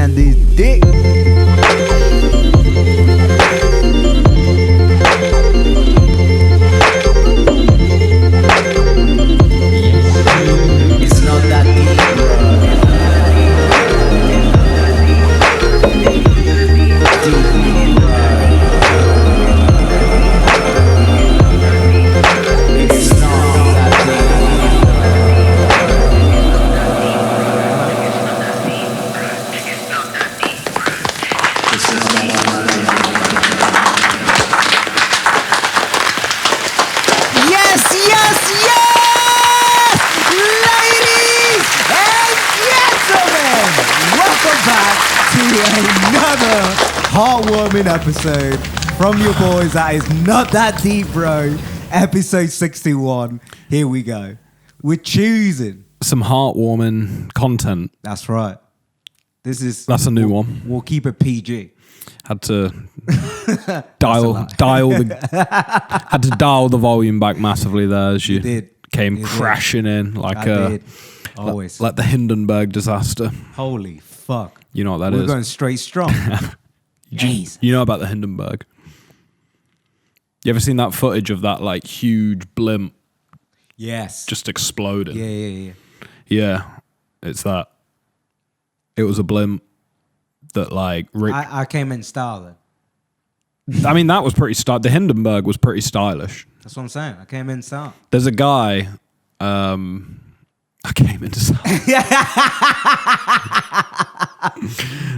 and this dick. It's not that deep, another heartwarming episode from your boys that is not that deep, bro. Episode 61. Here we go. We're choosing some heartwarming content. That's right. That's a new one. We'll keep it PG. Had to dial the volume back massively there as you came crashing in like like the Hindenburg disaster. Holy fuck. You know what that is? We're going straight strong. You know about the Hindenburg? You ever seen that footage of that like huge blimp? Yes. Just exploding. Yeah. Yeah, it's that. It was a blimp that like... I came in style then. I mean, that was pretty stylish. The Hindenburg was pretty stylish. That's what I'm saying. I came in style. There's a guy... I came into style.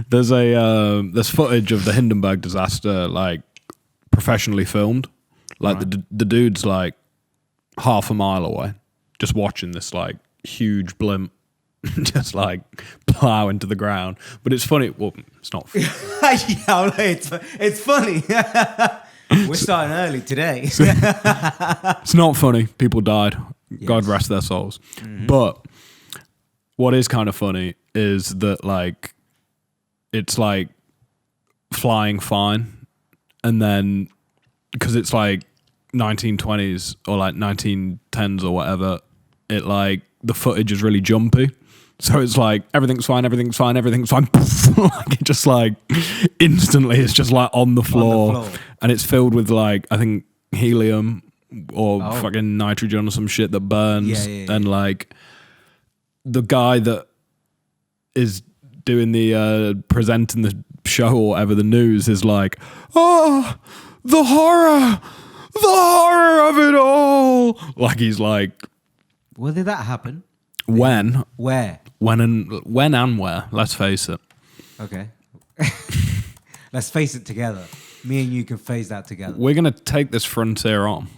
There's footage of the Hindenburg disaster, like professionally filmed. Like right. the dude's like half a mile away, just watching this like huge blimp just like plow into the ground. But it's funny. Well, it's not funny. It's funny. We're starting early today. It's not funny. People died. Yes. God rest their souls. Mm-hmm. But what is kind of funny is that like it's like flying fine, and then because it's like 1920s or like 1910s or whatever, it like the footage is really jumpy. So it's like everything's fine. Like it just like instantly it's just like on the floor. And it's filled with like I think helium or fucking nitrogen or some shit that burns. Yeah. And like the guy that is doing the presenting the show or whatever, the news, is like, oh, the horror of it all. Like he's like, where did that happen? When? Where? When and where? Let's face it. Okay. Let's face it together. Me and you can face that together. We're gonna take this frontier on.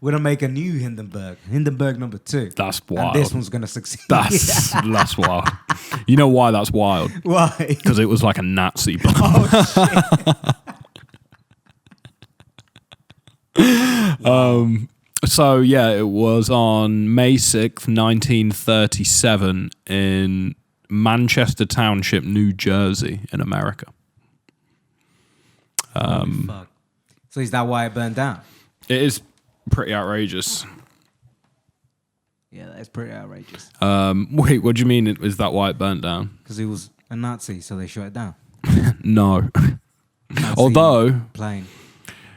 We're gonna make a new Hindenburg number 2. That's wild. And this one's gonna succeed. That's wild. You know why that's wild? Why? Because it was like a Nazi bomb. Oh shit. So yeah, it was on May 6th, 1937 in Manchester Township, New Jersey in America. Fuck. So is that why it burned down? It is pretty outrageous. Yeah, that's pretty outrageous. Wait, what do you mean? Is that why it burnt down? Because he was a Nazi, so they shut it down. No. Nazi Although plane.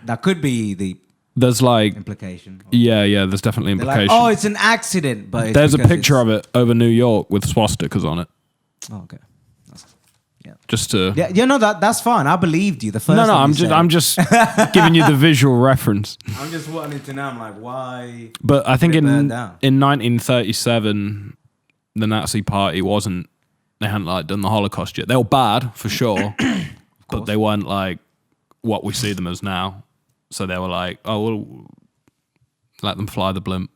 That could be the there's like implication. Yeah, there's definitely implication. Like, oh, it's an accident, but there's a picture of it over New York with swastikas on it. Oh, okay. Yeah. Just to that's fine. I believed you the first. No, I'm just giving you the visual reference. I'm just wanting to know. I'm like, why? But I think in 1937, the Nazi Party they hadn't like done the Holocaust yet. They were bad for sure, but they weren't like what we see them as now. So they were like, oh, we'll let them fly the blimp.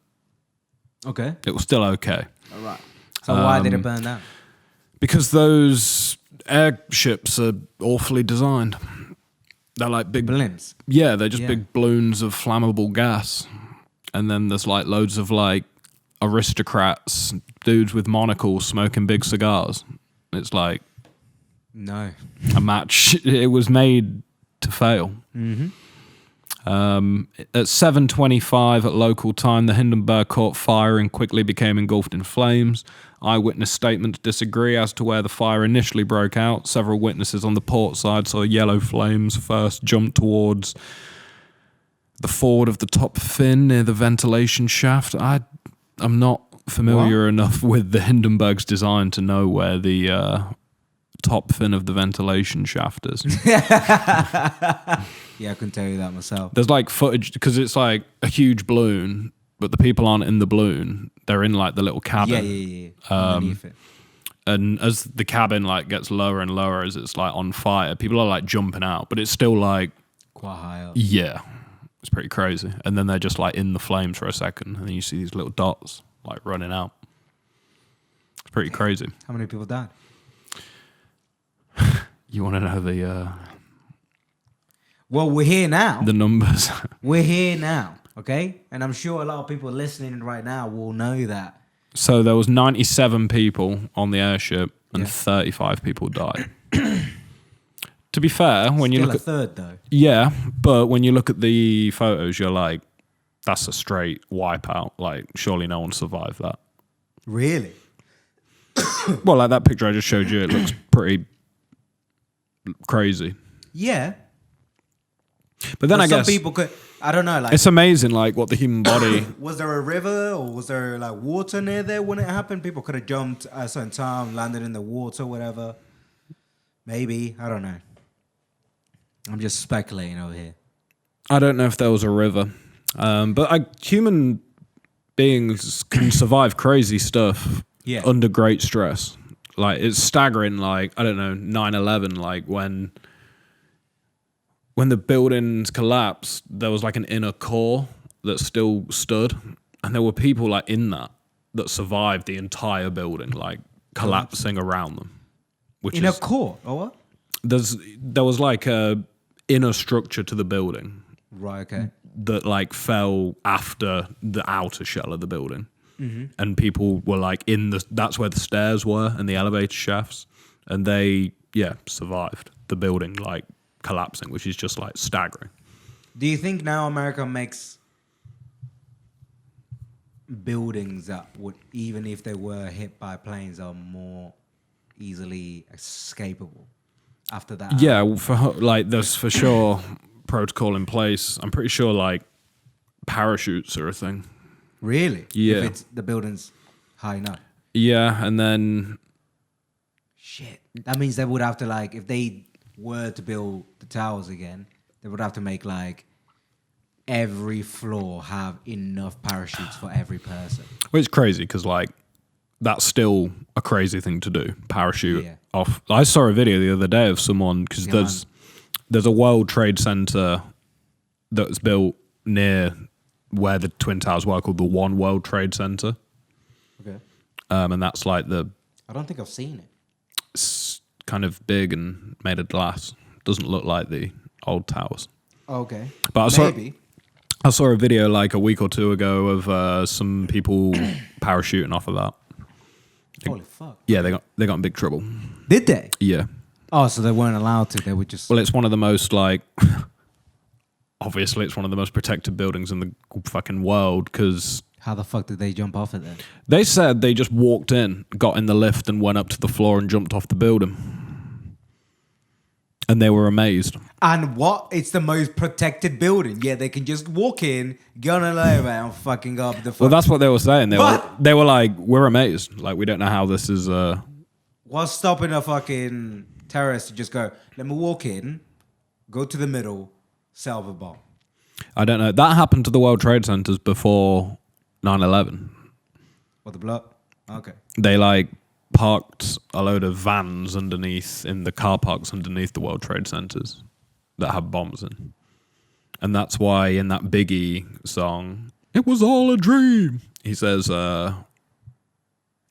Okay. It was still okay. All right. So why did it burn down? Because those airships are awfully designed. They're like big... blimps? Yeah, they're just big balloons of flammable gas. And then there's like loads of like aristocrats, dudes with monocles smoking big cigars. It's like... No. A match. It was made to fail. Mm-hmm. At 7:25 at local time, the Hindenburg caught fire and quickly became engulfed in flames. Eyewitness statements disagree as to where the fire initially broke out. Several witnesses on the port side saw yellow flames first jump towards the forward of the top fin near the ventilation shaft. I'm not familiar enough with the Hindenburg's design to know where the top fin of the ventilation shaft is. Yeah, I can tell you that myself. There's like footage because it's like a huge balloon, but the people aren't in the balloon. They're in like the little cabin. Yeah. Underneath it. And as the cabin like gets lower and lower as it's like on fire, people are like jumping out, but it's still like quite high up. Yeah, it's pretty crazy. And then they're just like in the flames for a second, and then you see these little dots like running out. It's pretty crazy. How many people died? You want to know the Well, we're here now. the numbers? We're here now, okay? And I'm sure a lot of people listening right now will know that. So there was 97 people on the airship, and Yeah. 35 people died. To be fair, when you Still look a at third, though. yeah, but when you look at the photos, you're like, that's a straight wipeout. Like, surely no one survived that. Really? Well, like that picture I just showed you, it looks pretty crazy. Yeah. But then But I guess some people could. I don't know. Like, it's amazing, like what the human body. was there a river or was there like water near there when it happened? People could have jumped at a certain time, landed in the water, whatever. Maybe, I don't know. I'm just speculating over here. I don't know if there was a river, but human beings can survive crazy stuff under great stress. Like it's staggering. Like I don't know, 9/11. Like when the buildings collapsed, there was like an inner core that still stood, and there were people like in that survived the entire building, like collapsing around them. Which In a core, or what? there was like a inner structure to the building Right, okay. that like fell after the outer shell of the building, and people were like that's where the stairs were and the elevator shafts, and they survived the building like collapsing, which is just like staggering. Do you think now America makes buildings that would, even if they were hit by planes, are more easily escapable after that? Yeah, there's for sure protocol in place. I'm pretty sure like parachutes are a thing. Really? Yeah. If it's the building's high enough. Yeah, and then Shit. That means they would have to, like, if they were to build the towers again, they would have to make like every floor have enough parachutes for every person. well, it's crazy because like that's still a crazy thing to do. Parachute Yeah. off. I saw a video the other day of someone because there's a World Trade Center that's built near where the Twin Towers were, called the One World Trade Center. Okay. And that's like I don't think I've seen it. it's kind of big and made of glass. Doesn't look like the old towers. Okay. But Maybe. I saw a video like a week or two ago of some people parachuting off of that. Holy fuck. Yeah, they got in big trouble. Did they? Yeah. Oh, so they weren't allowed to. They were just... Well, it's one of the most like obviously it's one of the most protected buildings in the fucking world because How the fuck did they jump off it then? they said they just walked in, got in the lift and went up to the floor and jumped off the building. And they were amazed. And what? It's the most protected building. Yeah, they can just walk in, go on an elevator and fucking go up the... Well, that's what they were saying. They were like, we're amazed. Like, we don't know how this is... What's stopping a fucking terrorist to just go, let me walk in, go to the middle, set up a bomb? I don't know. That happened to the World Trade Centers before 9/11. What, the block? Okay. They like parked a load of vans underneath in the car parks underneath the World Trade Centers that have bombs in. And that's why in that Biggie song, "It Was All a Dream," he says I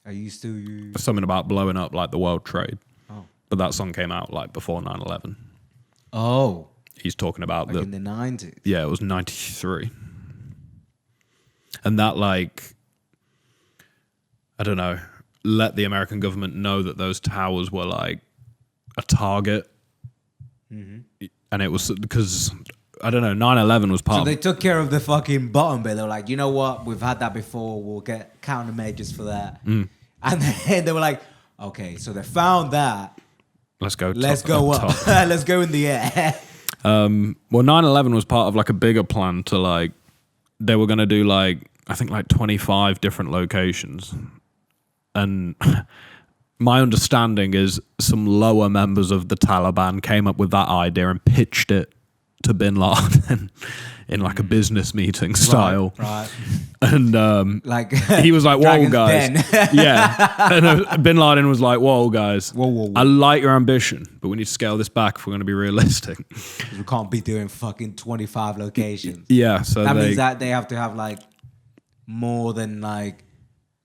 used to... something about blowing up like the World Trade. Oh. But that song came out like before 9/11. Oh. He's talking about Like in the 90s. Yeah, it was 93. And that, like, I don't know, let the American government know that those towers were, like, a target. Mm-hmm. And it was because I don't know, 9/11 was part So of they took care of the fucking bottom bit. They were like, you know what? We've had that before. We'll get countermeasures for that. And then they were like, okay, so they found that. Let's go. Let's go up. Let's go in the air. Well, 9/11 was part of like a bigger plan to like, they were going to do like, I think like 25 different locations. And my understanding is some lower members of the Taliban came up with that idea and pitched it to bin Laden in like a business meeting style. Right. And Like he was like, whoa, Dragon's guys. Den. Yeah. And bin Laden was like, whoa, guys. Whoa. I like your ambition, but we need to scale this back if we're going to be realistic. We can't be doing fucking 25 locations. Yeah. So That means that they have to have like more than like,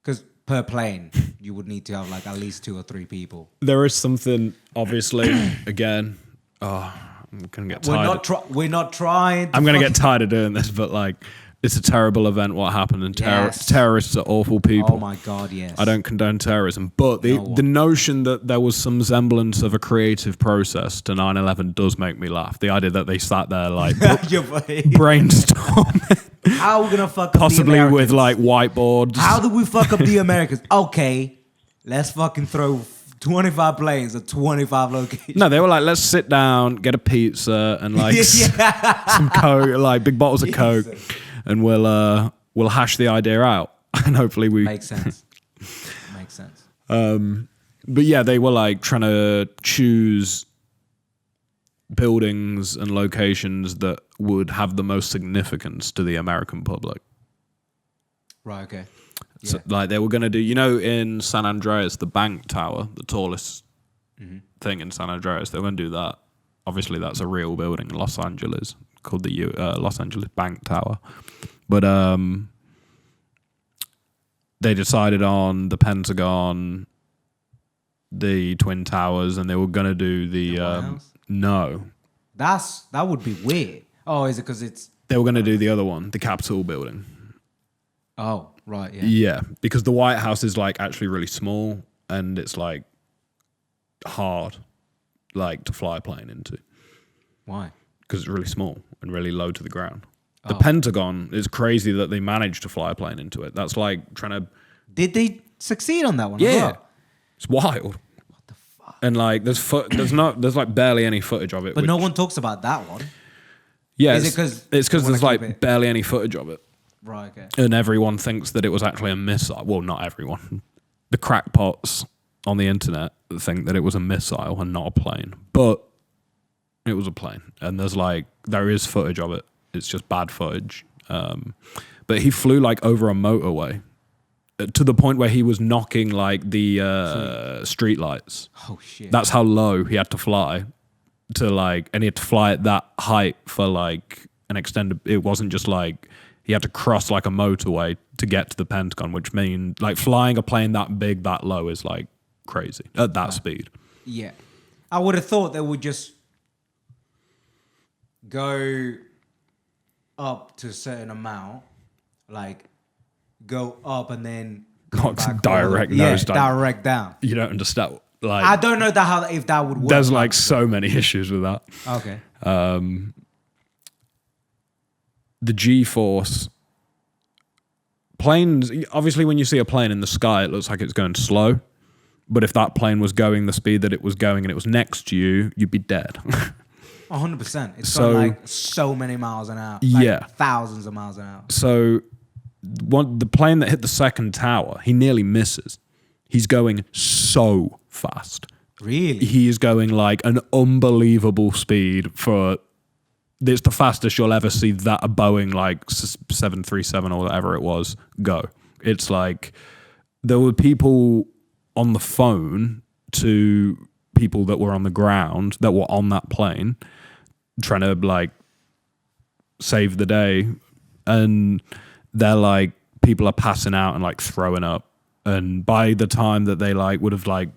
because per plane, you would need to have like at least 2 or 3 people. there is something, obviously, again, I'm going to get tired. We're not trying. I'm going to get tired of doing this, but like, it's a terrible event what happened, and Yes. terrorists are awful people. Oh my God, yes. I don't condone terrorism, but the notion that there was some semblance of a creative process to 9/11 does make me laugh. The idea that they sat there like brainstorm, How are we gonna fuck up possibly the Americans? with like whiteboards. How do we fuck up the Americans? Okay, let's fucking throw 25 planes at 25 locations. No, they were like, let's sit down, get a pizza, and like some Coke, like big bottles of Coke, and we'll hash the idea out, and hopefully we Makes sense. Makes sense. But yeah, they were like trying to choose buildings and locations that would have the most significance to the American public. Right. Okay. Yeah. So, like they were going to do, in San Andreas, the bank tower, the tallest thing in San Andreas, they were going to do that. Obviously, that's a real building in Los Angeles called the Los Angeles Bank Tower. But they decided on the Pentagon, the Twin Towers, and they were going to do the White House? No. That would be weird. Oh, is it because it's? They were going to do the other one, the Capitol building. Oh, right. Yeah. Yeah, because the White House is like actually really small, and it's like hard, like to fly a plane into. Why? Because it's really small and really low to the ground. The Pentagon is crazy that they managed to fly a plane into it. That's like trying to. Did they succeed on that one? Yeah, As well? it's wild. What the fuck? And like, there's like barely any footage of it. But no one talks about that one. Yeah, Is it 'cause it's because they wanna there's keep like it- barely any footage of it, Right. Okay. and everyone thinks that it was actually a missile. Well, not everyone. The crackpots on the internet think that it was a missile and not a plane, but it was a plane. And there is footage of it. It's just bad footage. But he flew like over a motorway to the point where he was knocking like the street lights. Oh shit. That's how low he had to fly to like, and he had to fly at that height for like an extended. It wasn't just like he had to cross like a motorway to get to the Pentagon, which means like flying a plane that big, that low is like crazy at that speed. Yeah. I would have thought they would just go up to a certain amount, like go up and then come Not back direct all the- nose down. direct down. You don't understand. Like, I don't know if that would work. there's like so many issues with that. Okay. The G-force planes, obviously when you see a plane in the sky, it looks like it's going slow. But if that plane was going the speed that it was going and it was next to you, you'd be dead. 100%. It's So- got like so many miles an hour. Like Yeah. Thousands of miles an hour. So the plane that hit the second tower, he nearly misses. He's going so fast. Really? He is going like an unbelievable speed for. It's the fastest you'll ever see that a Boeing like 737 or whatever it was go. It's like there were people on the phone to people that were on the ground that were on that plane trying to like save the day, and they're like people are passing out and like throwing up, and by the time that they like would have like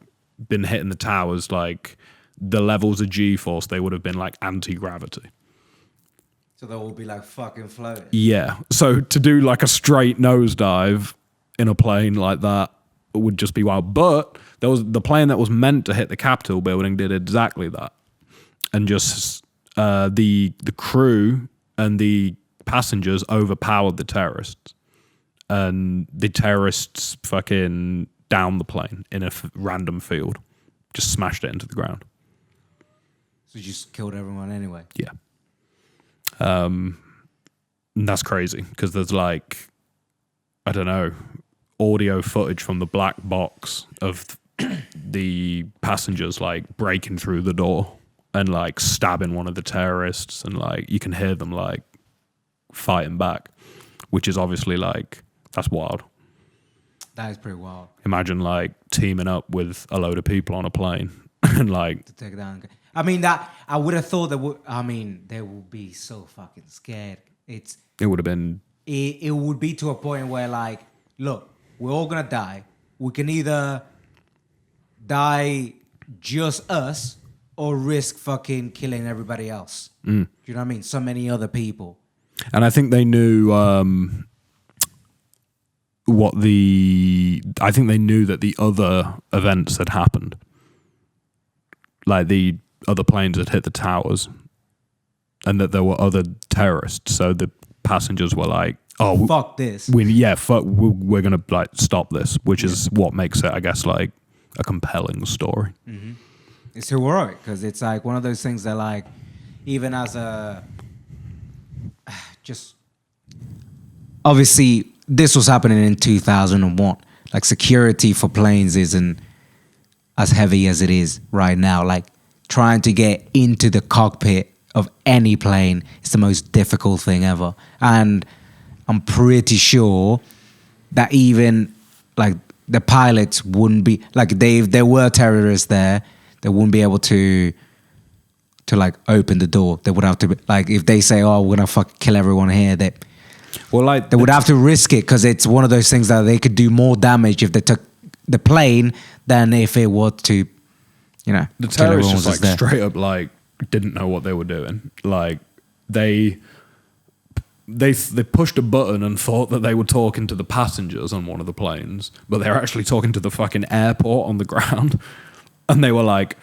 been hitting the towers, like the levels of G-force, they would have been like anti-gravity. So they will be like fucking floating. Yeah. So to do like a straight nosedive in a plane like that would just be wild. But there was the plane that was meant to hit the Capitol building did exactly that, and just the crew and the passengers overpowered the terrorists, and the terrorists fucking downed the plane in a random field, just smashed it into the ground. So you just killed everyone anyway. Yeah. And that's crazy because there's like, I don't know, audio footage from the black box of the passengers like breaking through the door and like stabbing one of the terrorists, and like you can hear them like fighting back, which is obviously like, that's wild. That is pretty wild. Imagine like teaming up with a load of people on a plane and like to take down. I mean, that I would have thought they would be so fucking scared. It would have been. It would be to a point where like, look, we're all gonna die. We can either die just us or risk fucking killing everybody else. Do you know what I mean? So many other people. And I think they knew I think they knew that the other events had happened. Like the other planes had hit the towers and that there were other terrorists. So the passengers were like, oh, fuck this. We're going to like stop this, which is what makes it, I guess, like a compelling story. Mm-hmm. It's heroic because it's like one of those things that like, even as a, just, obviously this was happening in 2001. Like security for planes isn't as heavy as it is right now. Like trying to get into the cockpit of any plane is the most difficult thing ever. And I'm pretty sure that even like the pilots wouldn't be like, if there were terrorists there, they wouldn't be able to like open the door. They would have to be, like, if they say, oh, we're gonna fucking kill everyone here, they would have to risk it because it's one of those things that they could do more damage if they took the plane than if it were to, you know, the terrorists just like straight up like didn't know what they were doing. Like they pushed a button and thought that they were talking to the passengers on one of the planes, but they were actually talking to the fucking airport on the ground. And they were like,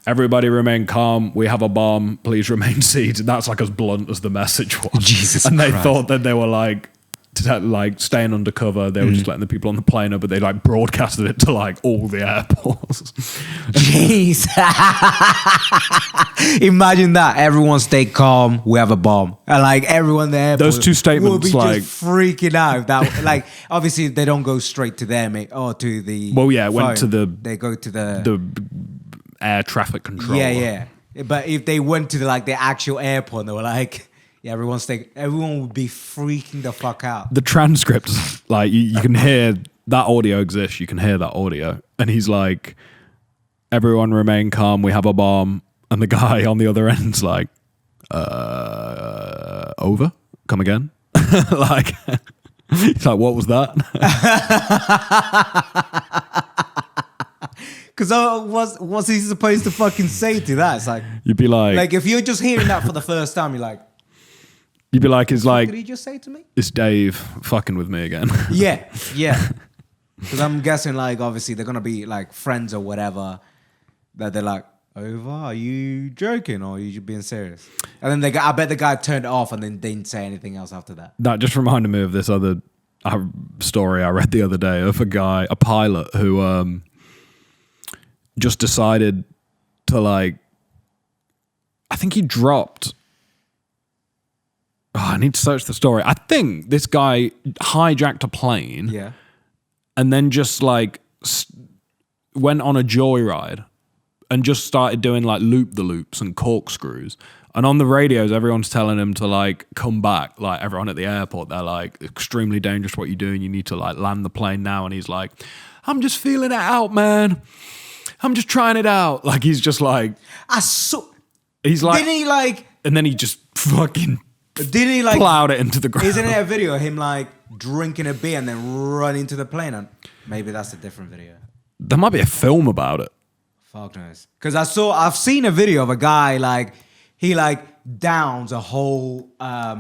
everybody remain calm. We have a bomb. Please remain seated. That's like as blunt as the message was. Jesus and they Christ. thought that they were like staying undercover. They were just letting the people on the plane know, but they like broadcasted it to like all the airports. Jeez. Imagine that. Everyone stay calm. We have a bomb. And like everyone there. Those two statements will be like just freaking out. That like obviously they don't go straight to them or to the. Well, yeah, it phone. went to the. They go to the air traffic controller. Yeah. But if they went to the actual airport, and they were like, yeah, everyone would be freaking the fuck out. The transcripts, like you can hear that audio exists. You can hear that audio, and he's like, "Everyone remain calm. We have a bomb." And the guy on the other end's like, "Over? Come again?" Like, he's like, "What was that?" Because what's he supposed to fucking say to that? It's like, you'd be like if you're just hearing that for the first time, you're like, you'd be like, it's like, what did he just say to me? It's Dave fucking with me again. Yeah. Because I'm guessing like obviously they're gonna be like friends or whatever. That they're like, over? Are you joking or are you being serious? And then I bet the guy turned it off and then didn't say anything else after that. That just reminded me of this other story I read the other day of a pilot who just decided to like, I think he dropped. Oh, I need to search the story. I think this guy hijacked a plane. Yeah. And then just like went on a joyride and just started doing like loop-the-loops and corkscrews. And on the radios, everyone's telling him to like come back. Like everyone at the airport, they're like, extremely dangerous what you're doing. You need to like land the plane now. And he's like, I'm just feeling it out, man. I'm just trying it out. Like he's just like, he's like, didn't he like, and then he just fucking didn't he like plowed it into the ground. Isn't it a video of him like drinking a beer and then running to the plane? And maybe that's a different video. There might be a film about it. Fuck knows. Because I've seen a video of a guy like he like downs a whole a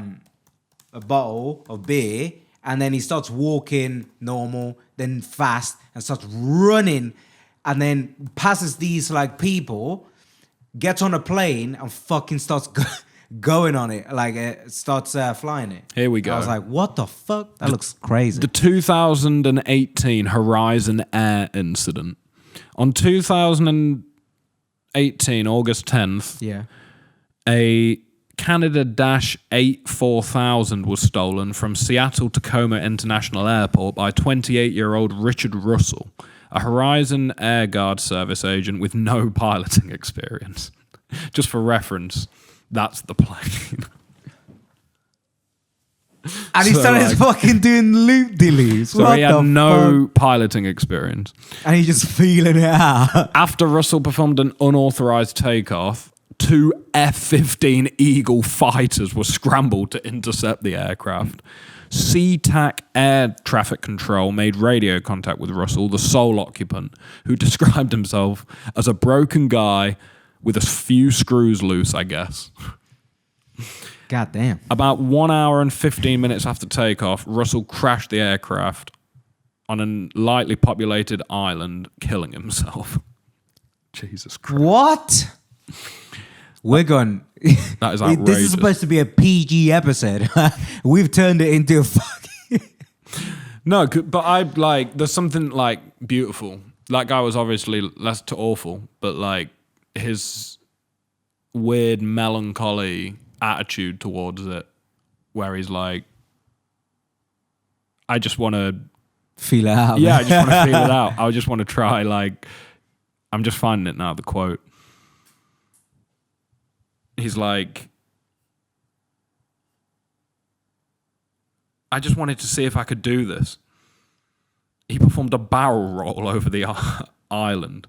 bottle of beer and then he starts walking normal, then fast and starts running and then passes these like people, gets on a plane and fucking starts going on it, like it starts flying it. Here we go. I was like, what the fuck? That looks crazy. The 2018 Horizon Air incident. On 2018, August 10th, Yeah. a Canada Dash 8-4000 was stolen from Seattle Tacoma International Airport by 28-year-old Richard Russell, a Horizon Air Guard service agent with no piloting experience. Just for reference, that's the plane. And he So, started fucking doing loop-de-loops. So he had no piloting experience. And he just feeling it out. After Russell performed an unauthorized takeoff, 2 F-15 Eagle fighters were scrambled to intercept the aircraft. SeaTac Air Traffic Control made radio contact with Russell, the sole occupant, who described himself as a broken guy with a few screws loose, I guess. God damn. About 1 hour and 15 minutes after takeoff, Russell crashed the aircraft on a lightly populated island, killing himself. Jesus Christ. What? We're going. That is This outrageous. is supposed to be a PG episode. We've turned it into a fucking. No, but I like. There's something like beautiful. That guy was obviously less to awful, but like his weird melancholy attitude towards it, where he's like, I just want to Feel it out. Yeah, man. I just want to feel it out. I just want to try. Like, I'm just finding it now. The quote. He's like, I just wanted to see if I could do this. He performed a barrel roll over the island,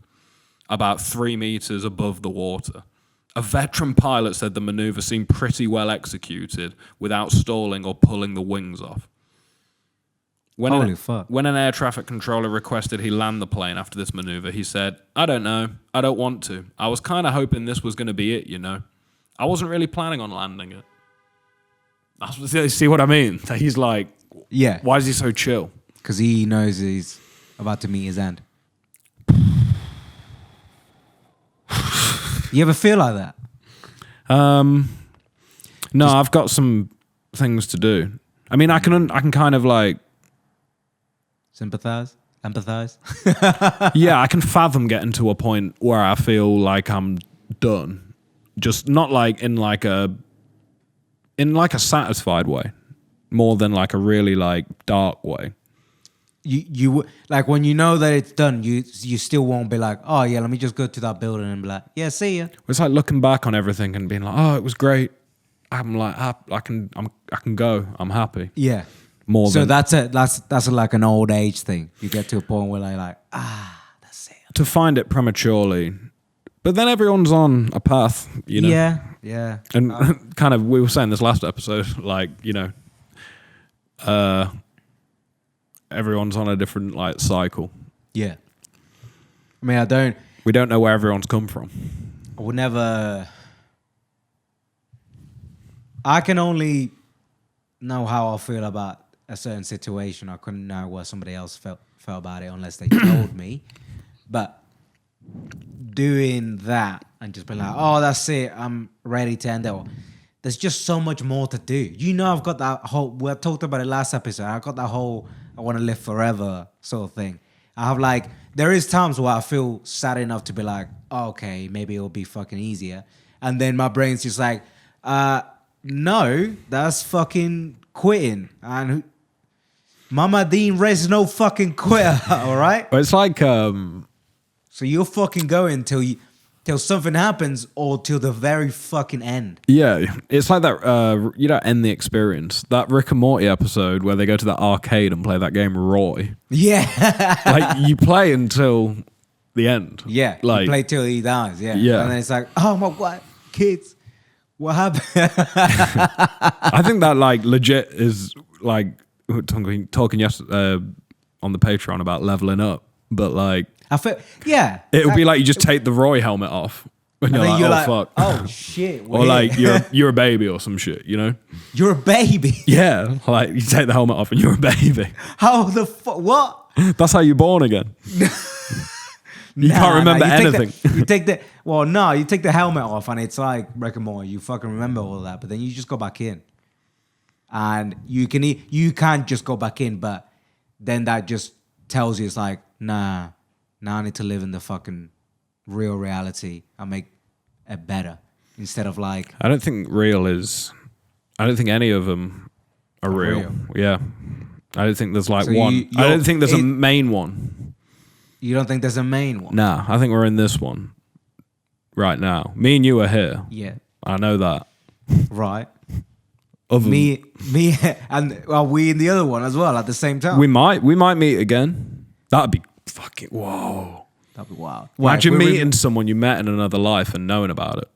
about 3 meters above the water. A veteran pilot said the maneuver seemed pretty well executed without stalling or pulling the wings off. Holy fuck. When an air traffic controller requested he land the plane after this maneuver, he said, I don't know. I don't want to. I was kind of hoping this was going to be it, you know. I wasn't really planning on landing it. See what I mean? He's like, Yeah. why is he so chill? Because he knows he's about to meet his end. You ever feel like that? No, I've got some things to do. I mean, I can kind of like, Sympathize? Empathize? yeah, I can fathom getting to a point where I feel like I'm done. Just not like in like a satisfied way, more than like a really like dark way. You like when you know that it's done, you still won't be like, oh yeah, let me just go to that building and be like, yeah, see ya. It's like looking back on everything and being like, oh, it was great. I'm like, I can go. I'm happy. Yeah. More So than that's like an old age thing. You get to a point where like, that's it. to find it prematurely. But then everyone's on a path, you know. Yeah. And kind of, we were saying this last episode, like, you know, everyone's on a different like cycle. Yeah. I mean, We don't know where everyone's come from. I would never. I can only know how I feel about a certain situation. I couldn't know what somebody else felt about it unless they told me. But doing that and just be like, oh, that's it, I'm ready to end it. There's just so much more to do. You know, I've got that whole, we talked about it last episode, I got that whole I want to live forever sort of thing. I have like, there is times where I feel sad enough to be like, oh, okay, maybe it'll be fucking easier. And then my brain's just like, no, that's fucking quitting. And Mama Dean Red's no fucking quitter, all right? But it's like, So you're fucking going till something happens or till the very fucking end. yeah, it's like that, you know, End the Experience. That Rick and Morty episode where they go to that arcade and play that game Roy. Yeah. Like, you play until the end. Yeah. Like, you play till he dies. Yeah. Yeah. And then it's like, oh my God, kids, what happened? I think that like legit is like, we were talking yesterday on the Patreon about leveling up, but like, I feel, yeah. it would be like you just take the Roy helmet off and And you're then like, you're oh like, fuck. oh shit. Or like you're a baby or some shit, you know? You're a baby. Yeah, like you take the helmet off and you're a baby. How the fuck? What? That's how you're born again. You can't remember anything. You take the helmet off, and it's like Rick and Morty. You fucking remember all of that, but then you just go back in, and you can't just go back in, but then that just tells you it's like, nah, now I need to live in the fucking real reality and make it better instead of like. I don't think any of them are real. Yeah. I don't think there's like So one. I don't think there's a main one. You don't think there's a main one? Nah, I think we're in this one right now. Me and you are here. Yeah. I know that. Right. Me, and are we in the other one as well at the same time? we might meet again. That'd be fucking whoa. That'd be wild. Imagine meeting someone you met in another life and knowing about it.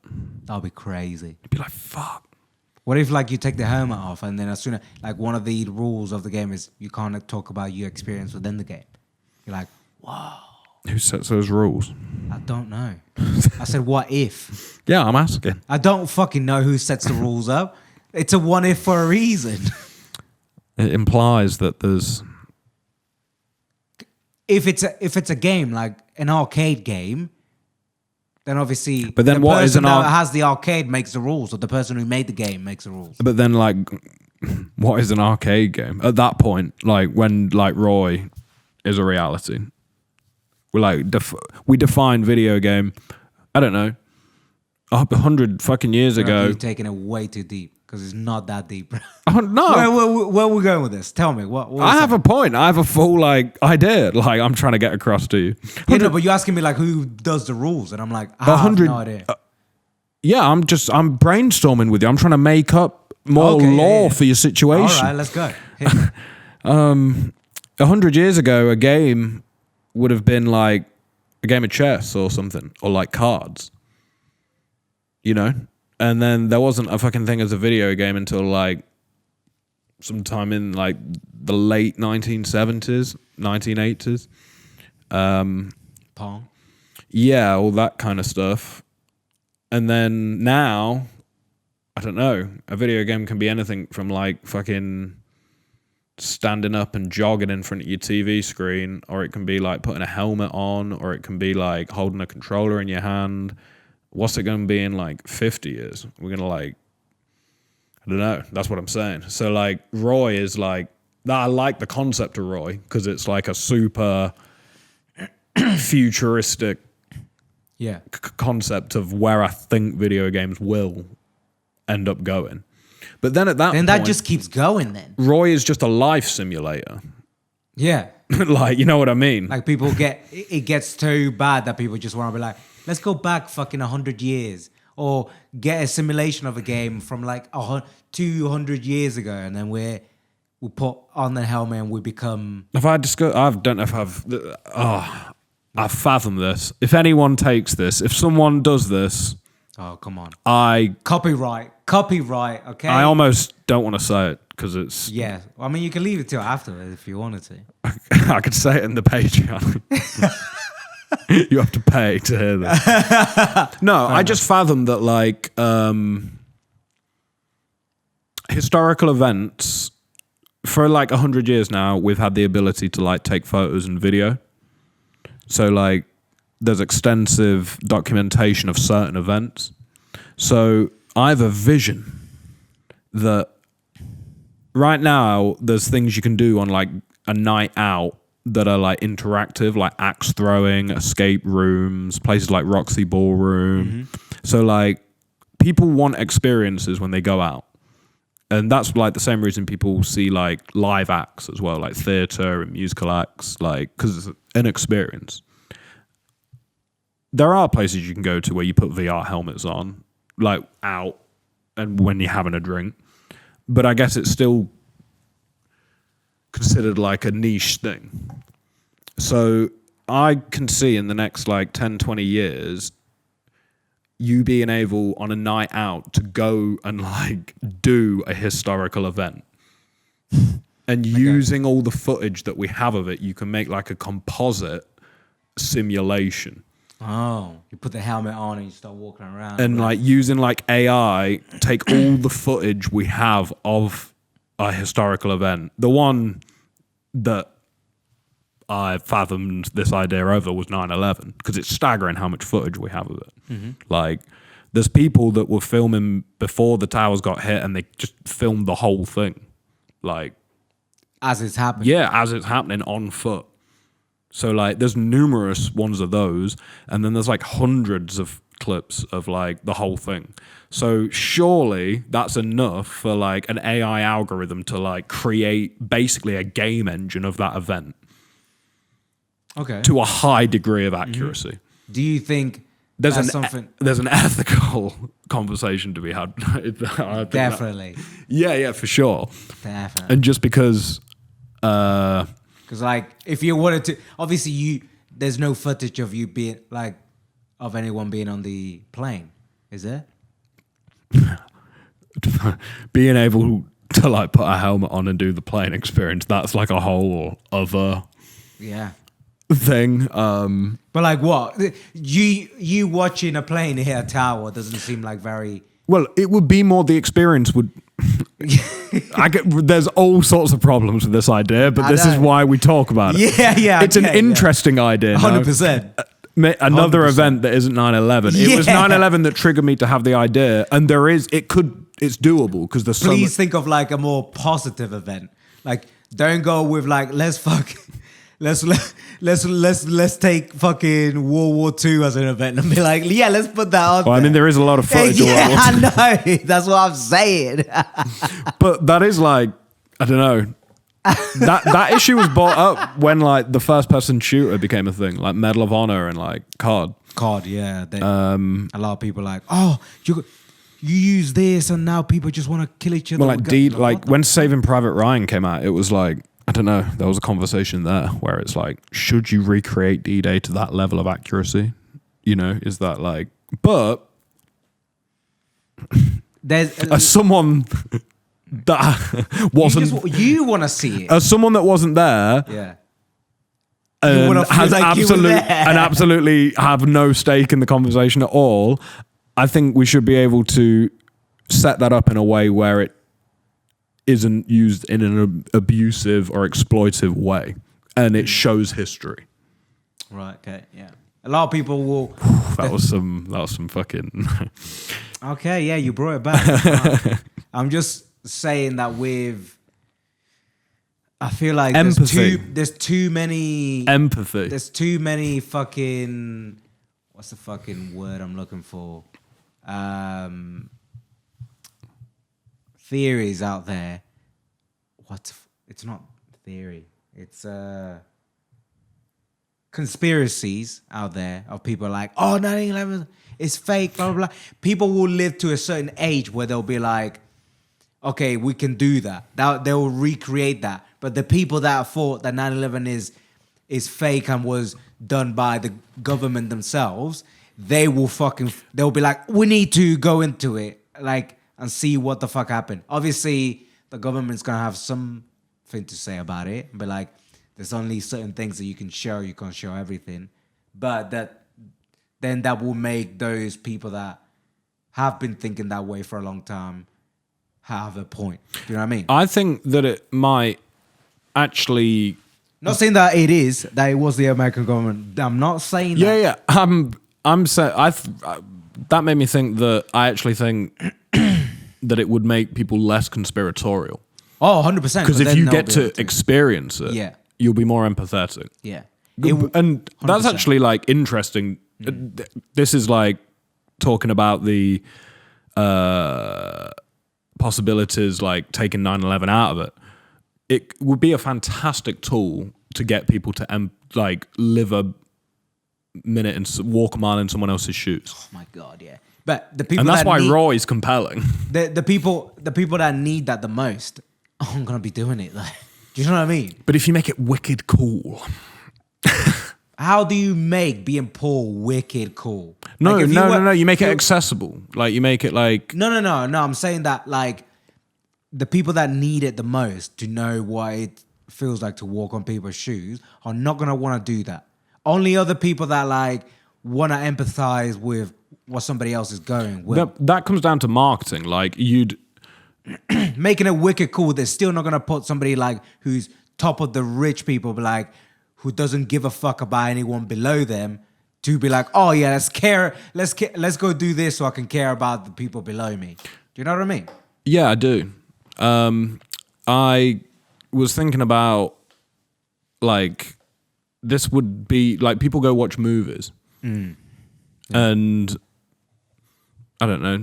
That'd be crazy. You'd be like, fuck. What if like you take the helmet off and then as soon as like one of the rules of the game is you can't talk about your experience within the game. You're like, wow. Who sets those rules? I don't know. I said, what if? Yeah, I'm asking. I don't fucking know who sets the rules up. It's a what if for a reason. It implies that there's. If it's a game like an arcade game, then obviously. But then the what is person an that has the arcade makes the rules, or the person who made the game makes the rules. But then, like, what is an arcade game? At that point, like, when, like, Roy is a reality, we're like, we define video game, I don't know, 100 fucking years ago. You're taking it way too deep, because it's not that deep. No. Where are we going with this? Tell me. What I have a point. I have a full, like, idea. Like, I'm trying to get across to you. Yeah, no, but you're asking me, like, who does the rules? And I'm like, I have no idea. Yeah, I'm brainstorming with you. I'm trying to make up more law for your situation. All right, let's go. 100 years ago, a game would have been like a game of chess or something, or like cards, you know? And then there wasn't a fucking thing as a video game until like sometime in like the late 1970s, 1980s. Pong. Yeah, all that kind of stuff. And then now, I don't know, a video game can be anything from like fucking standing up and jogging in front of your TV screen, or it can be like putting a helmet on, or it can be like holding a controller in your hand. What's it going to be in like 50 years? We're going to like, I don't know. That's what I'm saying. So like Roy is like, I like the concept of Roy because it's like a super futuristic concept of where I think video games will end up going. But then at that point, that just keeps going then. Roy is just a life simulator. Yeah. Like, you know what I mean? Like people it gets too bad that people just want to be like, let's go back fucking 100 years. Or get a simulation of a game from like 200 years ago, and then we put on the helmet and we become... I've fathomed this. If anyone takes this, if someone does this... Oh, come on. Copyright, okay? I almost don't want to say it because it's... Yeah. I mean, you can leave it till afterwards if you wanted to. I could say it in the Patreon. You have to pay to hear that. No, I just fathomed that, like, historical events, for like 100 years now, we've had the ability to, like, take photos and video. So, like, there's extensive documentation of certain events. So I have a vision that right now there's things you can do on like a night out that are like interactive, like axe throwing, escape rooms, places like Roxy Ballroom. Mm-hmm. So like people want experiences when they go out. And that's like the same reason people see like live acts as well, like theater and musical acts, like because it's an experience. There are places you can go to where you put VR helmets on, like out, and when you're having a drink. But I guess it's still considered like a niche thing. So I can see in the next like 10, 20 years, you being able on a night out to go and like do a historical event. And using all the footage that we have of it, you can make like a composite simulation. Oh, you put the helmet on and you start walking around. And like using like AI, take all the footage we have of a historical event. The one that I fathomed this idea over was 9/11 because it's staggering how much footage we have of it. Like, there's people that were filming before the towers got hit and they just filmed the whole thing. Like, as it's happening. yeah, as it's happening on foot. So like there's numerous ones of those, and then there's like hundreds of clips of like the whole thing. So surely that's enough for like an AI algorithm to like create basically a game engine of that event. Okay. To a high degree of accuracy. Do you think There's something? there's an ethical conversation to be had. Definitely. Yeah, for sure. Definitely. And just because Because like, if you wanted to, obviously there's no footage of you being like, of anyone being on the plane, is there? being able to like put a helmet on and do the plane experience, that's like a whole other thing. But like, what you watching a plane hit a tower doesn't seem like very. Well, it would be more the experience would. There's all sorts of problems with this idea, but this is why we talk about it. Yeah. It's an interesting idea. 100%. Another 100%. event that isn't 9/11. It was 9/11 that triggered me to have the idea, and it's doable because there's so Please think of like a more positive event. Like, don't go with like let's take fucking World War II as an event and be like, yeah, let's put that on. Well, I mean, there is a lot of footage. Yeah, I know. That's what I'm saying. But that is like, I don't know. that issue was brought up when like the first person shooter became a thing, like Medal of Honor and like COD. COD, yeah. A lot of people are like, oh, you use this and now people just want to kill each other. Well, like when Saving Private Ryan came out, it was like, I don't know, there was a conversation there where it's like, should you recreate D-Day to that level of accuracy? You know, is that like, but there's as someone that wasn't, you want to see it as someone that wasn't there, yeah, and has like absolutely have no stake in the conversation at all. I think we should be able to set that up in a way where it isn't used in an abusive or exploitive way, and it shows history. Right. Okay. Yeah. A lot of people will. That was some fucking. Okay. Yeah, you brought it back. I'm just saying that I feel like empathy. There's too many empathy. There's too many fucking. What's the fucking word I'm looking for? Theories out there. It's not theory. It's conspiracies out there of people like, oh, 9/11 is fake, blah, blah, blah. People will live to a certain age where they'll be like, okay, we can do that. They'll recreate that. But the people that thought that 9/11 is fake and was done by the government themselves, they'll be like, we need to go into it, like, and see what the fuck happened. Obviously, the government's gonna have something to say about it, but like, there's only certain things that you can show. You can't show everything, but that will make those people that have been thinking that way for a long time have a point. Do you know what I mean? I think that it might actually. Not saying that it was the American government. I'm not saying that. Yeah. I'm saying that made me think that I actually think that it would make people less conspiratorial. Oh, 100%. Because if you get to experience it, yeah, you'll be more empathetic. Yeah. And that's actually like interesting. This is like talking about the possibilities, like taking 9/11 out of it. It would be a fantastic tool to get people to like live a minute and walk a mile in someone else's shoes. Oh my God, yeah. But the people, and that's why Raw is compelling. The people that need that the most aren't gonna be doing it. Like, do you know what I mean? But if you make it wicked cool. How do you make being poor wicked cool? No, like no. You make it accessible. Like, you make it like... No. I'm saying that, like, the people that need it the most to know what it feels like to walk on people's shoes are not going to want to do that. Only other people that, like, want to empathize with what somebody else is going with. That comes down to marketing. Like, you'd... Making it wicked cool, they're still not going to put somebody, like, who's top of the rich people, but, like, who doesn't give a fuck about anyone below them to be like, oh yeah, let's go do this so I can care about the people below me. Do you know what I mean? Yeah, I do. I was thinking about like this would be like people go watch movies, and I don't know.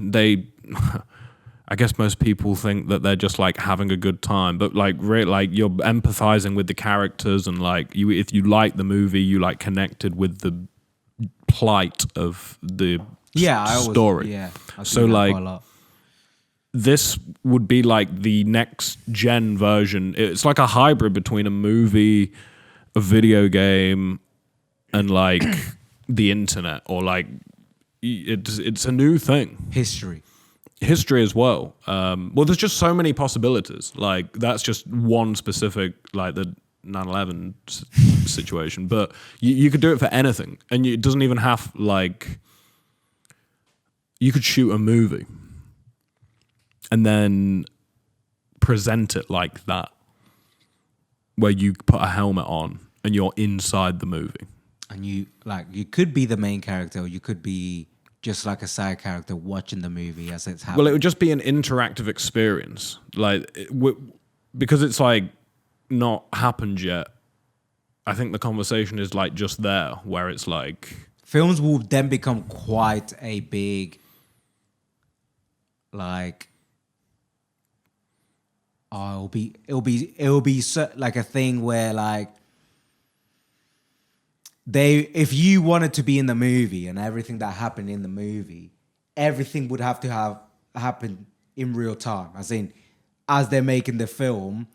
I guess most people think that they're just like having a good time, but like you're empathizing with the characters, and like if you like the movie, you like connected with the plight of the story. So like this would be like the next gen version. It's like a hybrid between a movie, a video game, and like the internet, or like it's a new thing. History as well. Well, there's just so many possibilities. Like that's just one specific, like the 9/11 situation. But you could do it for anything, and it doesn't even have like. You could shoot a movie, and then present it like that, where you put a helmet on and you're inside the movie, and you could be the main character, or you could be just like a side character watching the movie as it's happening. Well, it would just be an interactive experience, like because it's like not happened yet. I think the conversation is like just there, where it's like films will then become quite a big, like, it'll be like a thing where like if you wanted to be in the movie and everything that happened in the movie, everything would have to have happened in real time. As they're making the film,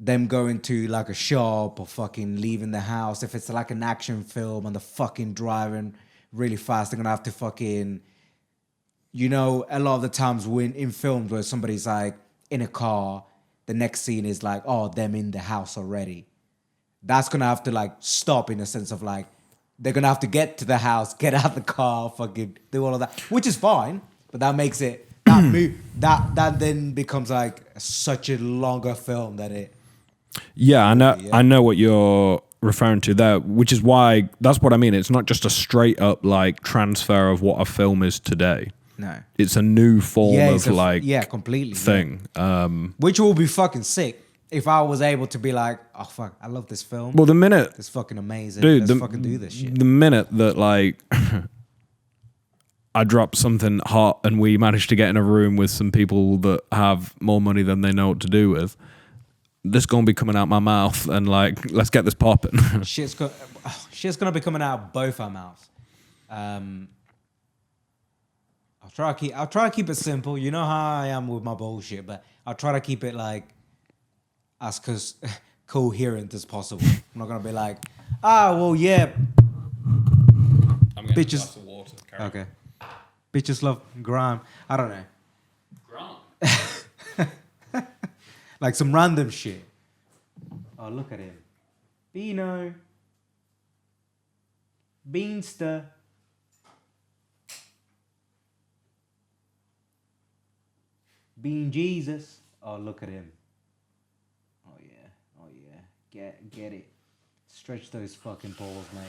them going to like a shop or fucking leaving the house. If it's like an action film and they're fucking driving really fast, they're gonna have to fucking, a lot of the times when in films where somebody's like in a car, the next scene is like, oh, them in the house already. That's going to have to like stop in a sense of like, they're going to have to get to the house, get out the car, fucking do all of that, which is fine. But that makes it, that then becomes like such a longer film that it. Yeah, I know what you're referring to there, which is why, that's what I mean. It's not just a straight up like transfer of what a film is today. No. It's a new form of completely thing. Yeah. Which will be fucking sick. If I was able to be like, oh fuck, I love this film. Well, the minute it's fucking amazing, dude, let's fucking do this shit. The minute that like I drop something hot and we manage to get in a room with some people that have more money than they know what to do with, this gonna be coming out my mouth, and like, let's get this popping. Shit's gonna be coming out of both our mouths. I'll try to keep it simple. You know how I am with my bullshit, but I'll try to keep it like as coherent as possible. I'm not gonna be like, well, yeah. I'm getting bitches. A glass of water. Okay. Bitches love grime. I don't know. Grime. Like some random shit. Oh, look at him. Beano. Beanster. Bean Jesus. Oh, look at him. Oh yeah. Get it. Stretch those fucking balls, mate.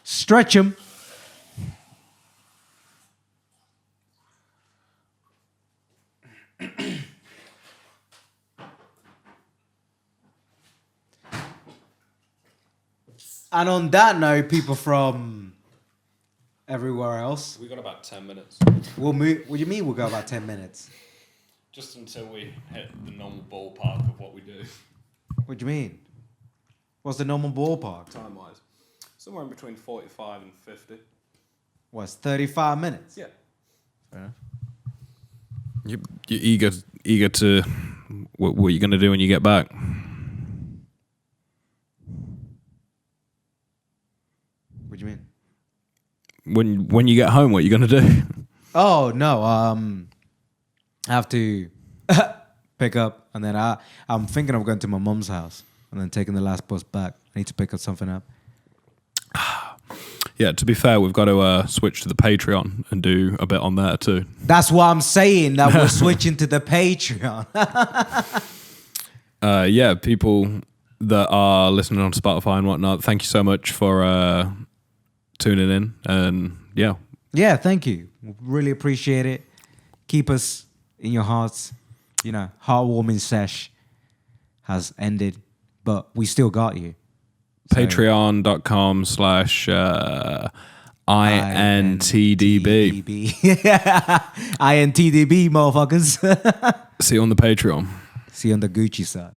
Stretch them. And on that note, people from everywhere else. We got about 10 minutes. We'll move. What do you mean we'll go about 10 minutes? Just until we hit the normal ballpark of what we do. What do you mean? What's the normal ballpark? Time-wise. Somewhere in between 45 and 50. What's 35 minutes? Yeah. Fair enough. You're eager to what you're going to do when you get back? What do you mean? When you get home, what are you going to do? Oh, no. I have to pick up, and then I'm thinking of going to my mum's house and then taking the last bus back. I need to pick up something up. Yeah, to be fair, we've got to switch to the Patreon and do a bit on there too. That's what I'm saying, that we're switching to the Patreon. Yeah, people that are listening on Spotify and whatnot, thank you so much for tuning in. And Yeah, thank you. Really appreciate it. Keep us in your hearts. You know, heartwarming sesh has ended, but we still got you. So, Patreon.com/INTDB. INTDB, motherfuckers. See you on the Patreon. See you on the Gucci side.